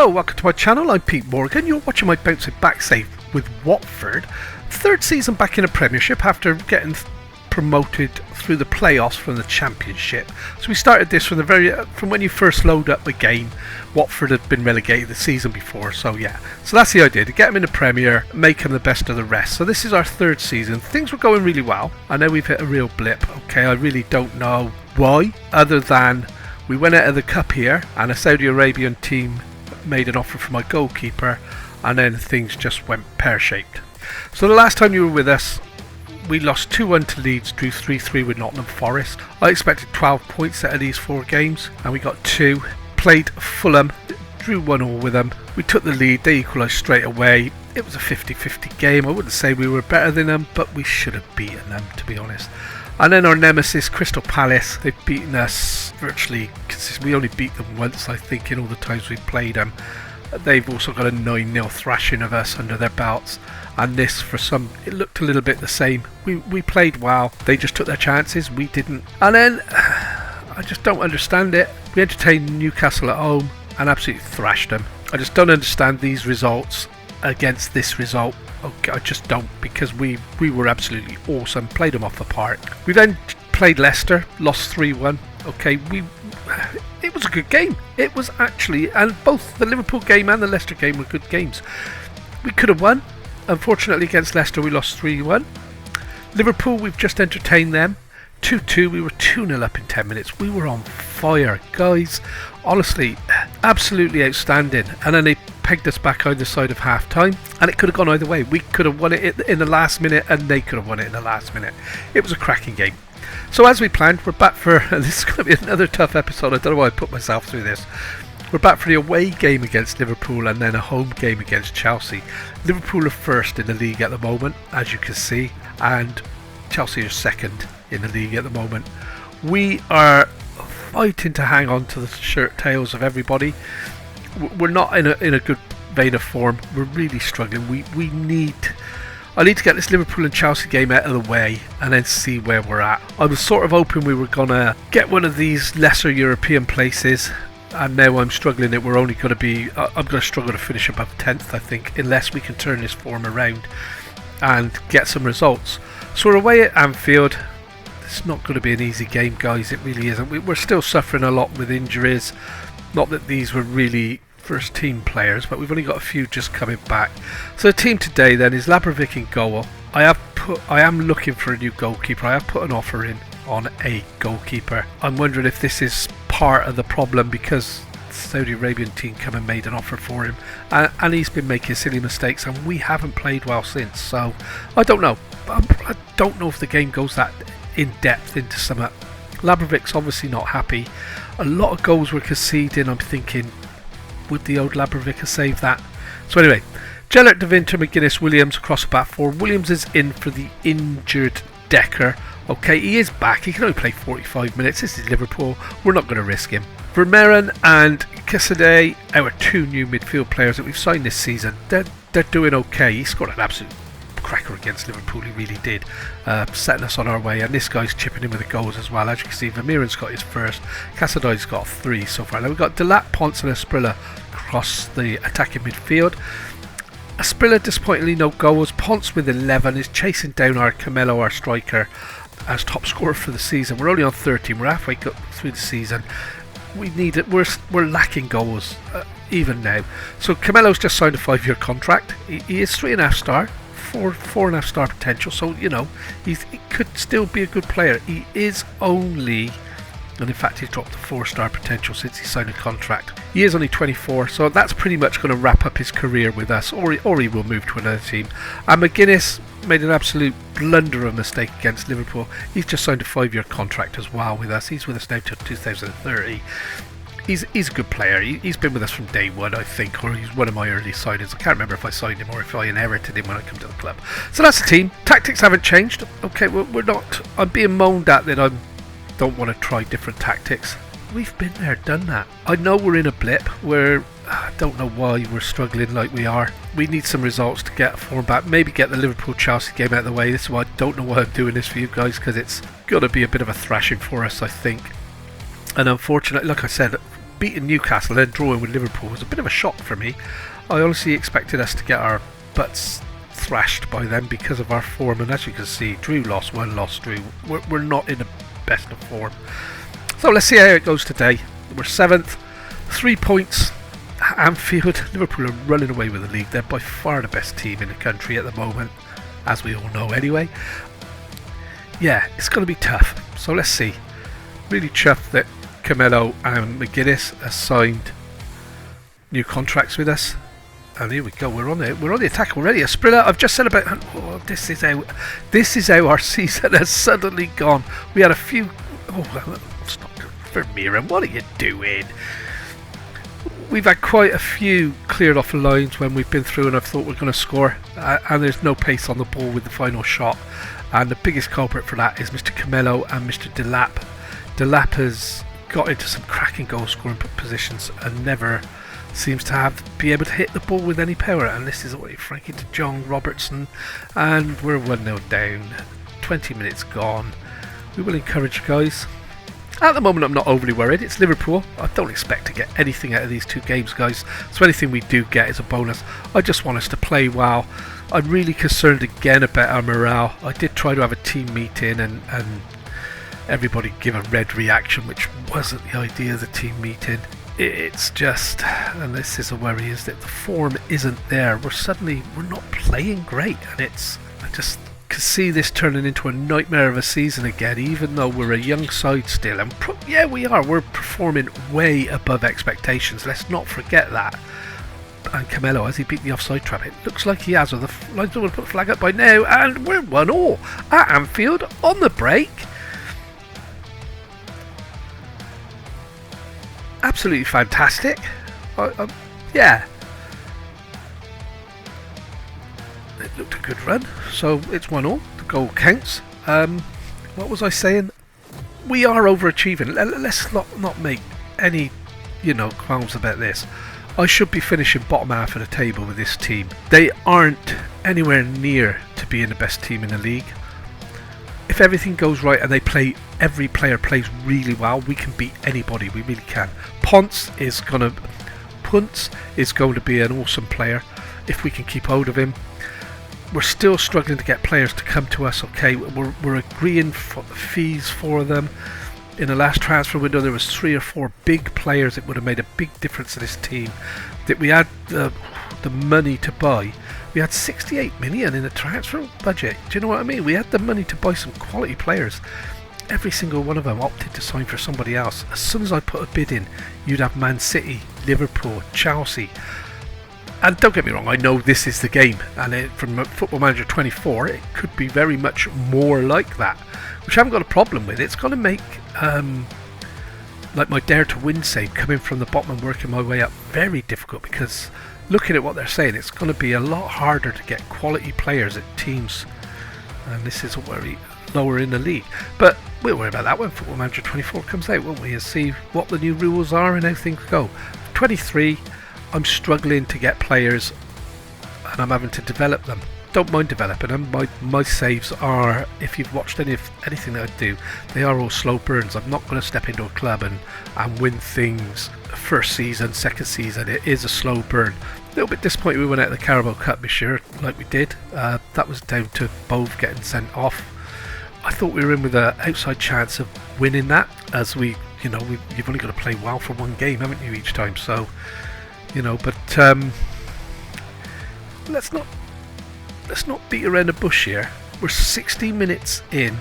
Hello, welcome to my channel. I'm Pete Morgan. You're watching my bouncing back save with Watford. Third season back in the Premiership after getting promoted through the playoffs from the Championship. So we started this from when you first load up the game. Watford had been relegated the season before, so yeah. So that's the idea, to get them in the Premier, make them the best of the rest. So this is our third season. Things were going really well. I know we've hit a real blip. Okay, I really don't know why, other than we went out of the cup here and a Saudi Arabian team made an offer for my goalkeeper, and then things just went pear-shaped. So the last time you were with us, we lost 2-1 to Leeds, drew 3-3 with Nottingham Forest. I expected 12 points out of these 4 games, and we got 2. Played Fulham, drew 1-1 with them. We took the lead, they equalised straight away. It was a 50-50 game. I wouldn't say we were better than them, but we should have beaten them, to be honest. And then our nemesis, Crystal Palace, they've beaten us virtually consistently. We only beat them once, I think, in all the times we've played them. They've also got a 9-0 thrashing of us under their belts. And this, for some, it looked a little bit the same. We played well. They just took their chances. We didn't. And then, I just don't understand it. We entertained Newcastle at home and absolutely thrashed them. I just don't understand these results against this result. Okay, I just don't, because we were absolutely awesome, played them off the park. We then played Leicester, lost 3-1. Okay, it was a good game. It was actually, and both the Liverpool game and the Leicester game were good games. We could have won. Unfortunately, against Leicester we lost 3-1. Liverpool, we've just entertained them. 2-2, we were 2-0 up in 10 minutes. We were on fire, guys. Honestly, absolutely outstanding. And then they pegged us back either side of half time, and it could have gone either way. We could have won it in the last minute, and they could have won it in the last minute. It was a cracking game. So as we planned, we're back for, and this is going to be another tough episode. I don't know why I put myself through this. We're back for the away game against Liverpool and then a home game against Chelsea. Liverpool are first in the league at the moment, as you can see, and Chelsea are second in the league at the moment. We are fighting to hang on to the shirt tails of everybody. We're not in a good vein of form. We're really struggling. I need to get this Liverpool and Chelsea game out of the way and then see where we're at. I was sort of hoping we were gonna get one of these lesser European places, and now I'm struggling that we're only going to be, I'm going to struggle to finish above 10th, I think, unless we can turn this form around and get some results. So we're away at Anfield. It's not going to be an easy game, guys. It really isn't. We're still suffering a lot with injuries. Not that these were really first team players, but we've only got a few just coming back. So the team today then is Labrovic in goal. I am looking for a new goalkeeper. I have put an offer in on a goalkeeper. I'm wondering if this is part of the problem, because the Saudi Arabian team come and made an offer for him, and he's been making silly mistakes, and we haven't played well since. So I don't know. I don't know if the game goes that in depth into some. Labrovic's obviously not happy. A lot of goals were conceding. I'm thinking, would the old Labrovic have saved that? So anyway, Gellert, De Winter, McGuinness, Williams across the back four. Williams is in for the injured Decker. Okay, he is back. He can only play 45 minutes. This is Liverpool. We're not going to risk him. Vermeeren and Casadei, our 2 new midfield players that we've signed this season, they're doing okay. He scored an absolute cracker against Liverpool. He really did, setting us on our way. And this guy's chipping in with the goals as well. As you can see, Vermeeren's got his first. Casadei's got 3 so far. Now we've got Delat, Ponce and Asprilla across the attacking midfield. Asprilla, disappointingly, no goals. Ponce with 11 is chasing down our Camelo, our striker, as top scorer for the season. We're only on 13. We're halfway through the season. We need it. We're lacking goals even now. So Camelo's just signed a 5-year contract. He is 3.5 star, 4.5 star potential. So you know he could still be a good player. He is only, and in fact he's dropped to 4-star potential since he signed a contract. He is only 24, so that's pretty much going to wrap up his career with us, or he will move to another team. And McGuinness made an absolute blunder of a mistake against Liverpool. He's just signed a 5-year contract as well with us. He's with us now till 2030. He's a good player. He's been with us from day one, I think, or he's one of my early signings. I can't remember if I signed him or if I inherited him when I come to the club. So that's the team. Tactics haven't changed. Okay, we're not. I'm being moaned at that I don't want to try different tactics. We've been there, done that. I know we're in a blip where I don't know why we're struggling like we are. We need some results to get form back. Maybe get the Liverpool-Chelsea game out of the way. This is why I don't know why I'm doing this for you guys, because it's got to be a bit of a thrashing for us, I think. And unfortunately, like I said, beating Newcastle and then drawing with Liverpool was a bit of a shock for me. I honestly expected us to get our butts thrashed by them because of our form, and as you can see, drew, lost, won, lost, drew. We're not in the best of form. So let's see how it goes today. We're 7th, 3 points at Anfield. Liverpool are running away with the league. They're by far the best team in the country at the moment, as we all know anyway. Yeah, it's going to be tough. So let's see. Really chuffed that Camelo and McGuinness have signed new contracts with us. And here we go. We're on the attack already. A Sprilla. I've just said about. Oh, this is how our season has suddenly gone. We had a few. Oh, stop, Vermeeren. What are you doing? We've had quite a few cleared off the lines when we've been through, and I've thought we're going to score. And there's no pace on the ball with the final shot. And the biggest culprit for that is Mr. Camelo and Mr. Delap. Delap has got into some cracking goal scoring positions and never seems to be able to hit the ball with any power. And this is what Frankie de Jong, Robertson, and we're 1-0 down. 20 minutes gone. We will encourage, guys. At the moment, I'm not overly worried. It's Liverpool. I don't expect to get anything out of these 2 games, guys. So anything we do get is a bonus. I just want us to play well. I'm really concerned again about our morale. I did try to have a team meeting and everybody give a red reaction, which wasn't the idea of the team meeting. It's just, and this is a worry, is that the form isn't there. We're not playing great, and I just can see this turning into a nightmare of a season again, even though we're a young side still. And yeah, we are. We're performing way above expectations. Let's not forget that. And Camelo, has he beat the offside trap? It looks like he has. Or the linesman would put the flag up by now, and we're 1-1 at Anfield on the break. Absolutely fantastic. Yeah. It looked a good run. So it's 1-1. The goal counts. What was I saying? We are overachieving. Let's not make any, qualms about this. I should be finishing bottom half of the table with this team. They aren't anywhere near to being the best team in the league. If everything goes right and every player plays really well, we can beat anybody. We really can. Ponce is going to be an awesome player if we can keep hold of him. We're still struggling to get players to come to us. Okay, we're agreeing for the fees for them. In the last transfer window, there was 3 or 4 big players that would have made a big difference to this team that we had the money to buy. We had 68 million in the transfer budget. Do you know what I mean? We had the money to buy some quality players. Every single one of them opted to sign for somebody else. As soon as I put a bid in, you'd have Man City, Liverpool, Chelsea. And don't get me wrong, I know this is the game, and from Football Manager 24, it could be very much more like that, which I haven't got a problem with. It's going to make like my Dare to Win save coming from the bottom and working my way up very difficult, because looking at what they're saying, it's going to be a lot harder to get quality players at teams, and this is very lower in the league. But we'll worry about that when Football Manager 24 comes out, won't we, and see what the new rules are and how things go. 23, I'm struggling to get players and I'm having to develop them. Don't mind developing them. My saves are, if you've watched anything that I do, they are all slow burns. I'm not going to step into a club and win things first season, second season. It is a slow burn. A little bit disappointed we went out of the Carabao Cup this year like we did. That was down to Bove getting sent off. I thought we were in with an outside chance of winning that, as you've only got to play well for one game, haven't you, each time? So, but let's not beat around the bush here. We're 60 minutes in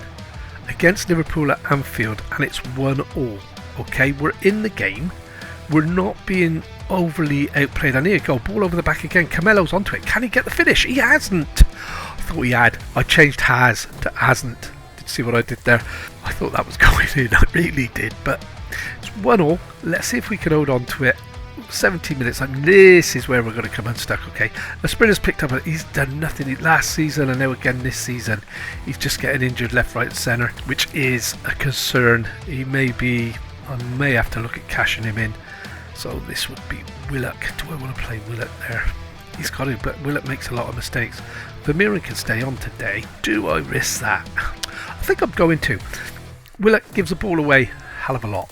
against Liverpool at Anfield, and it's 1-1. Okay, we're in the game. We're not being overly outplayed. And here you go, ball over the back again. Camelo's onto it. Can he get the finish? He hasn't. I thought he had. I changed has to hasn't. Did you see what I did there? I thought that was going in. I really did. But it's 1-1. Let's see if we can hold on to it. 17 minutes, and this is where we're going to come unstuck. Okay, the sprinter's picked up. He's done nothing last season, and now again this season. He's just getting injured left, right, and centre, which is a concern. I may have to look at cashing him in. So this would be Willock. Do I want to play Willock there? He's got to, but Willock makes a lot of mistakes. Vermeeren can stay on today. Do I risk that? I think I'm going to. Willock gives the ball away hell of a lot.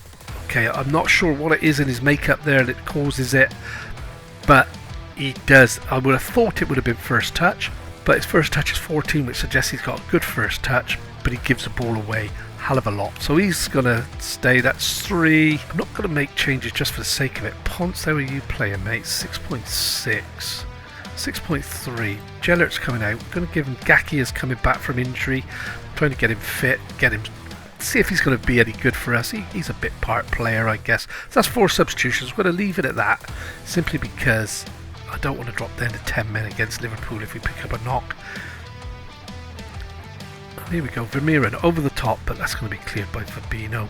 Okay, I'm not sure what it is in his makeup there that causes it, but he does. I would have thought it would have been first touch, but his first touch is 14, which suggests he's got a good first touch, but he gives the ball away hell of a lot. So he's going to stay. That's 3. I'm not going to make changes just for the sake of it. Ponce, how are you playing, mate? 6.6. 6.3. Gellert's coming out. Going to give him. Gaki is coming back from injury. Trying to get him fit. Get him. See if he's going to be any good for us. He's a bit part player, I guess. So that's 4 substitutions. We're going to leave it at that, simply because I don't want to drop down to 10 men against Liverpool if we pick up a knock. Here we go, Vermeeren over the top, but that's going to be cleared by Fabinho.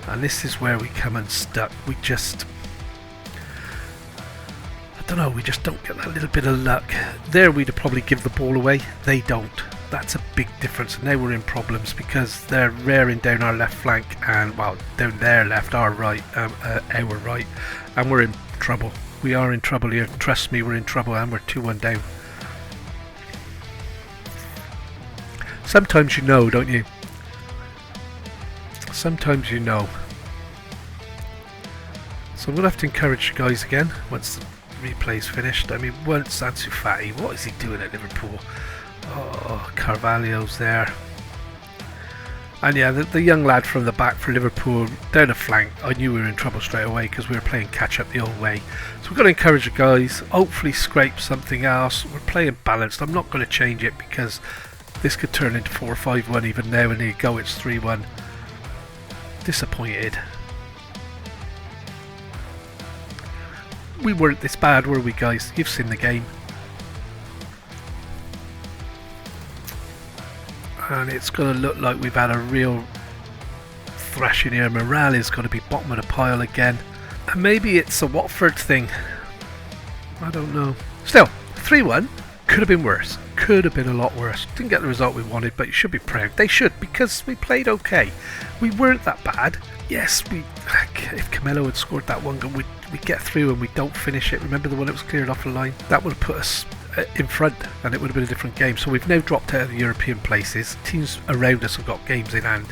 And this is where we come unstuck. We just, I don't know, we just don't get that little bit of luck. There we'd have probably give the ball away. They don't. That's a big difference. And now we're in problems because they're rearing down our left flank and, well, down their left, our right, our right. And we're in trouble. We are in trouble here. Trust me, we're in trouble, and we're 2-1 down. Sometimes you know, don't you? Sometimes you know. So I'm going to have to encourage you guys again once the replay's finished. I mean, once Ansu Fati, what is he doing at Liverpool? Oh, Carvalho's there. And yeah, the young lad from the back for Liverpool, down the flank, I knew we were in trouble straight away because we were playing catch up the old way. So we've got to encourage the guys, hopefully scrape something else. We're playing balanced. I'm not going to change it because this could turn into 4-5-1 even now, and there you go, it's 3-1. Disappointed. We weren't this bad, were we, guys? You've seen the game. And it's going to look like we've had a real thrashing here. Morale is going to be bottom of the pile again. And maybe it's a Watford thing. I don't know. Still, 3-1 could have been worse. Could have been a lot worse. Didn't get the result we wanted, but you should be proud. They should, because we played okay. We weren't that bad. Yes, if Camelo had scored that one goal, we'd get through and we don't finish it. Remember the one that was cleared off the line? That would have put us in front and it would have been a different game. So we've now dropped out of the European places. Teams around us have got games in hand.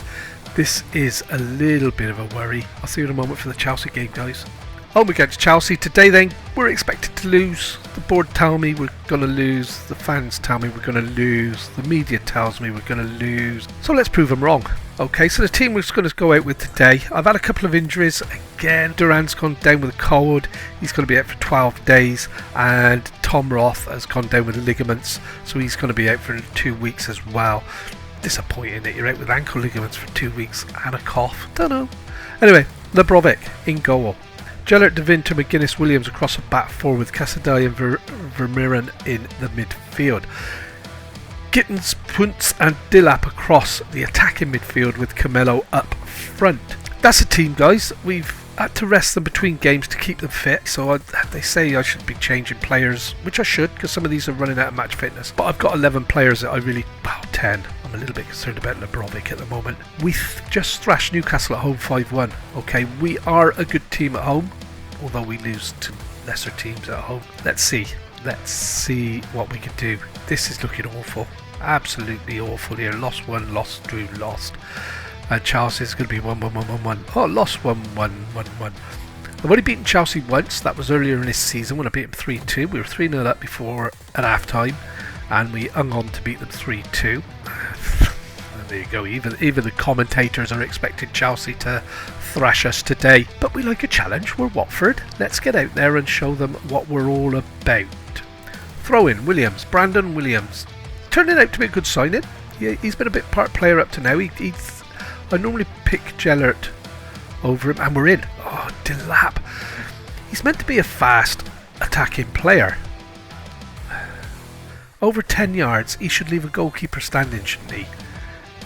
This is a little bit of a worry. I'll see you in a moment for the Chelsea game, guys. Home against Chelsea today then. We're expected to lose. The board tell me we're going to lose. The fans tell me we're going to lose. The media tells me we're going to lose. So let's prove them wrong. Okay, so the team we're going to go out with today. I've had a couple of injuries. Again, Duran's gone down with a cold. He's going to be out for 12 days. And Tom Roth has gone down with the ligaments. So he's going to be out for 2 weeks as well. Disappointing that you're out with ankle ligaments for 2 weeks and a cough. Don't know. Anyway, Lebrovic in goal. Gellert, De Winter, McGuinness, Williams across the back four with Casadei and Vermeeren in the midfield. Gittins, Puntz and Dillap across the attacking midfield with Camelo up front. That's a team, guys. We've had to rest them between games to keep them fit, so they say I should be changing players, which I should, because some of these are running out of match fitness. But I've got 11 players that I really... Well, 10. I'm a little bit concerned about Lebrovic at the moment. We just thrashed Newcastle at home 5-1. Okay, we are a good team at home, although we lose to lesser teams at home. Let's see what we can do. This is looking awful. Absolutely awful here. Lost 1, lost 2, lost. And Chelsea's going to be 1-1-1-1-1. Oh, lost 1-1-1-1. I've only beaten Chelsea once. That was earlier in this season when I beat them 3-2. We were 3-0 up before at half time, and we hung on to beat them 3-2. And there you go. Even the commentators are expecting Chelsea to thrash us today. But we like a challenge. We're Watford. Let's get out there and show them what we're all about. Throw in Williams, Brandon Williams. Turning out to be a good signing. He's been a bit part player up to now. I normally pick Gellert over him, and we're in. Oh, Dillap. He's meant to be a fast attacking player. Over 10 yards, he should leave a goalkeeper standing, shouldn't he?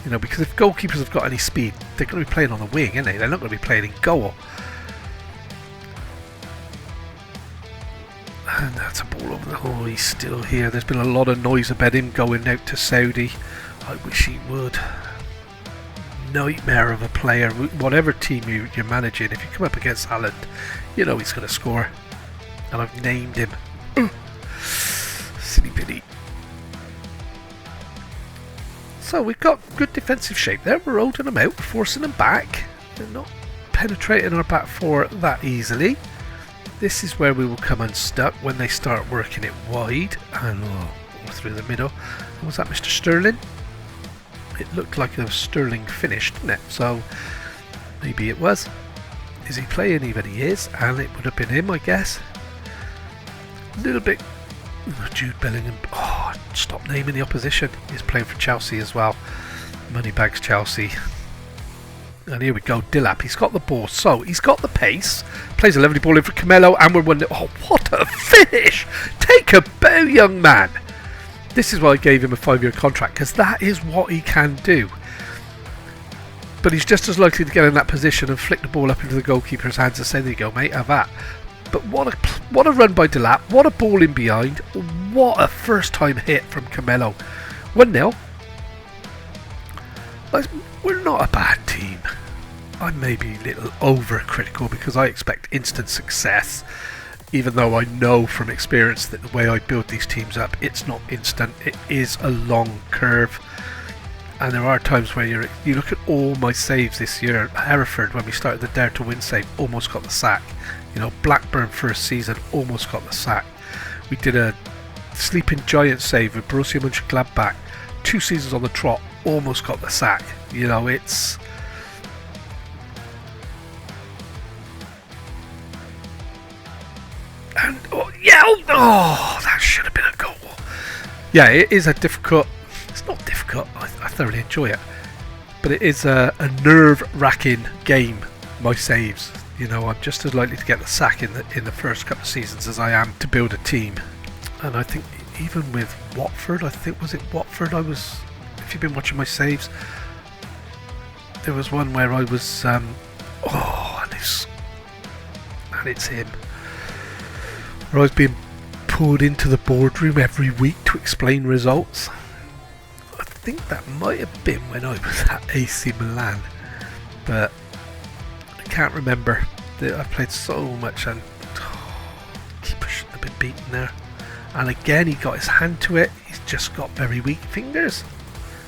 You know, because if goalkeepers have got any speed, they're going to be playing on the wing, aren't they? They're not going to be playing in goal. And that's a ball over the... Oh, he's still here. There's been a lot of noise about him going out to Saudi. I wish he would. Nightmare of a player. Whatever team you're managing, if you come up against Haaland, you know he's going to score. And I've named him. Silly bitty. So we've got good defensive shape there. We're holding them out, forcing them back. They're not penetrating our back four that easily. This is where we will come unstuck when they start working it wide and or through the middle. Was that Mr. Sterling? It looked like a Sterling finish, didn't it? So maybe it was. Is he playing? Even he is, and it would have been him, I guess. A little bit. Jude Bellingham. Oh, stop naming the opposition. He's playing for Chelsea as well. Moneybags Chelsea. And here we go, Dillap. He's got the ball, so he's got the pace. Plays a lovely ball in for Camelo, and we're 1-0. Oh, what a finish! Take a bow, young man. This is why I gave him a 5-year contract, because that is what he can do. But he's just as likely to get in that position and flick the ball up into the goalkeeper's hands and say, there you go, mate, have that. But what a run by Dillap, what a ball in behind, what a first time hit from Camelo. 1-0. We're not a bad team. I may be a little overcritical because I expect instant success, even though I know from experience that the way I build these teams up, it's not instant. It is a long curve, and there are times where you look at all my saves this year. Hereford, when we started the Dare to Win save, almost got the sack. You know, Blackburn first season almost got the sack. We did a Sleeping Giant save with Borussia Mönchengladbach 2 seasons on the trot, almost got the sack. You know, it's and that should have been a goal. Yeah, it is a difficult. It's not difficult. I thoroughly enjoy it, but it is a nerve-wracking game. My saves. You know, I'm just as likely to get the sack in the first couple of seasons as I am to build a team. And I think even with Watford, was it Watford? If you've been watching my saves, there was one where I was and it's him. Where I was being pulled into the boardroom every week to explain results. I think that might have been when I was at AC Milan, but I can't remember. I've played so much and keeper shouldn't have been beaten there. And again, he got his hand to it. He's just got very weak fingers.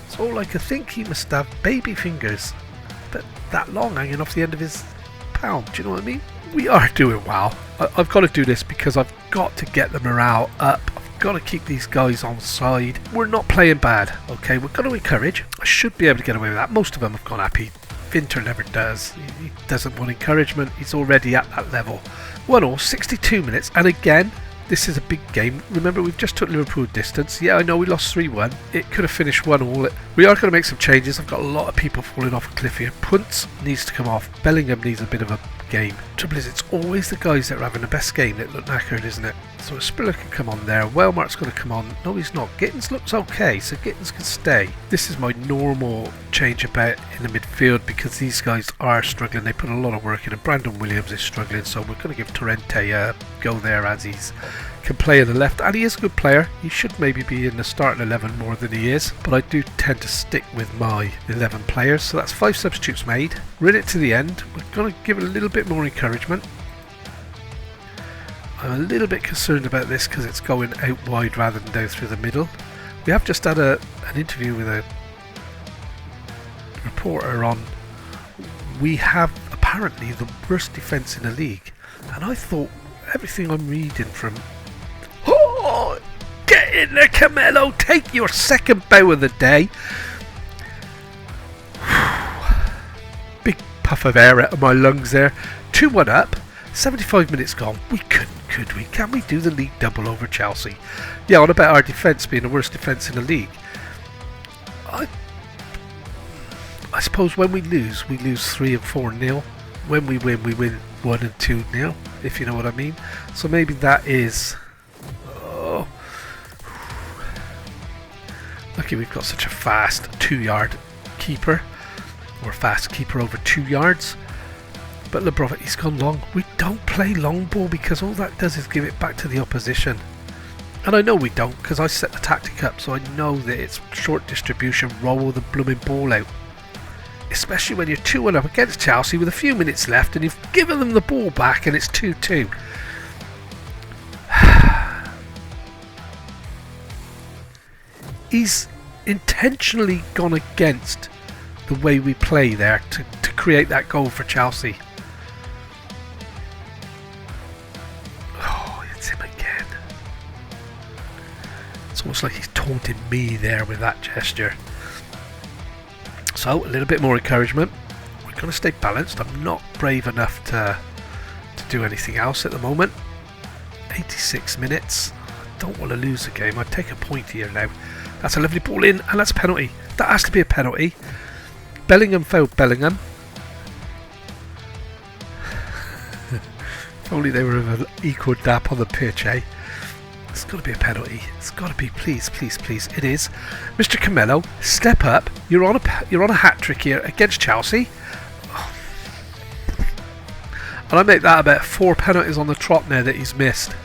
That's all I could think. He must have baby fingers, but that long hanging off the end of his palm. Do you know what I mean? We are doing well. I've got to do this because I've got to get the morale up. I've got to keep these guys on side. We're not playing bad, okay? We're going to encourage. I should be able to get away with that. Most of them have gone happy. Vinter never does. He doesn't want encouragement. He's already at that level. 1-1, 62 minutes. And again, this is a big game. Remember, we've just took Liverpool distance. Yeah, I know we lost 3-1. It could have finished 1-1. We are going to make some changes. I've got a lot of people falling off a cliff here. Puntz needs to come off. Bellingham needs a bit of a game. Trouble is, it's always the guys that are having the best game that look knackered, isn't it? So Spiller can come on there. Wellmark's going to come on. No, he's not. Gittins looks okay, so Gittins can stay. This is my normal change about in the midfield because these guys are struggling. They put a lot of work in, and Brandon Williams is struggling, so we're going to give Torrente a go there as he's can play on the left, and he is a good player. He should maybe be in the starting 11 more than he is, but I do tend to stick with my 11 players. So that's 5 substitutes made. We're in it to the end. We're going to give it a little bit more encouragement. I'm a little bit concerned about this because it's going out wide rather than down through the middle. We have just had an interview with a reporter on we have apparently the worst defence in the league, and I thought everything I'm reading from get in there, Camelo, take your second bow of the day. Big puff of air out of my lungs there. 2-1 up, 75 minutes gone. We couldn't, could we? Can we do the league double over Chelsea? Yeah, on about our defence being the worst defence in the league. I suppose when we lose 3 and 4-0. When we win 1 and 2-0, if you know what I mean. So maybe that is... Lucky we've got such a fast 2-yard keeper, or fast keeper over 2 yards. But Lebrovic, he's gone long. We don't play long ball because all that does is give it back to the opposition. And I know we don't because I set the tactic up, so I know that it's short distribution, roll the blooming ball out. Especially when you're 2-1 up against Chelsea with a few minutes left and you've given them the ball back and it's 2-2. He's intentionally gone against the way we play there to create that goal for Chelsea. It's him again. It's almost like he's taunting me there with that gesture. So, a little bit more encouragement. We're going to stay balanced. I'm not brave enough to do anything else at the moment. 86 minutes. I don't want to lose the game. I'd take a point here now. That's a lovely ball in, and that's a penalty. That has to be a penalty. Bellingham failed Bellingham. If only they were of an equal dap on the pitch, eh? It's got to be a penalty. It's got to be, please, please, please. It is. Mr. Camelo, step up. You're on a hat trick here against Chelsea. Oh. And I make that about 4 penalties on the trot now that he's missed.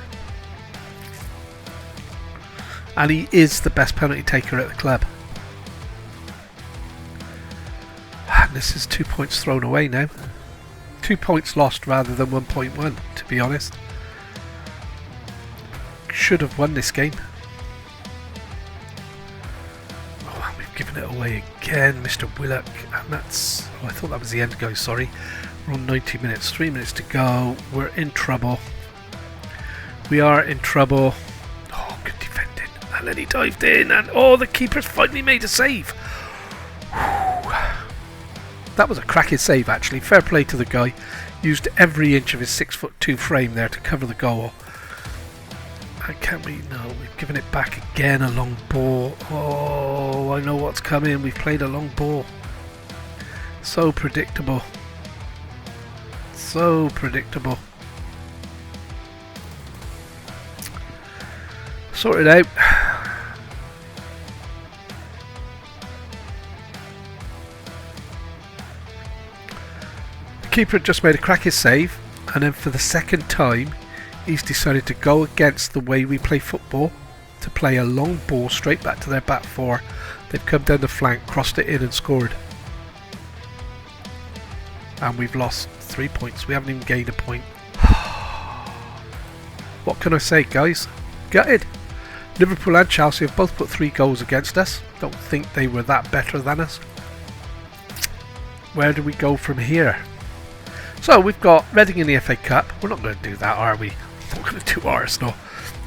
And he is the best penalty taker at the club. And this is 2 points thrown away now. 2 points lost rather than 1.1, to be honest. Should have won this game. Oh, we've given it away again, Mr. Willock. And that's... Oh, I thought that was the end, guys, sorry. We're on 90 minutes, 3 minutes to go. We're in trouble. We are in trouble. Oh, good defending. And then he dived in, and oh, the keeper's finally made a save. Whew. That was a cracking save, actually. Fair play to the guy. Used every inch of his 6'2" frame there to cover the goal. And can we? No, we've given it back again. A long ball. Oh, I know what's coming. We've played a long ball. So predictable. So predictable. Sort it out. The keeper just made a cracking save, and then for the second time he's decided to go against the way we play football, to play a long ball straight back to their back four. They've come down the flank, crossed it in and scored. And we've lost 3 points. We haven't even gained a point. What can I say, guys? Gutted. Liverpool and Chelsea have both put 3 goals against us. Don't think they were that better than us. Where do we go from here? So we've got Reading in the FA Cup. We're not going to do that, are we? We're not going to do Arsenal.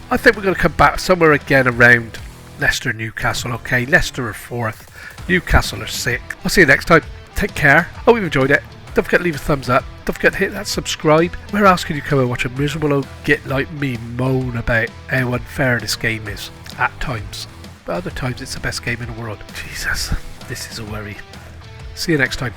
I think we're going to come back somewhere again around Leicester, Newcastle. Okay, Leicester are 4th. Newcastle are 6th. I'll see you next time. Take care. Hope you've enjoyed it. Don't forget to leave a thumbs up. Don't forget to hit that subscribe. Where else can you come and watch a miserable old git like me moan about how unfair this game is? At times. But other times it's the best game in the world. Jesus, this is a worry. See you next time.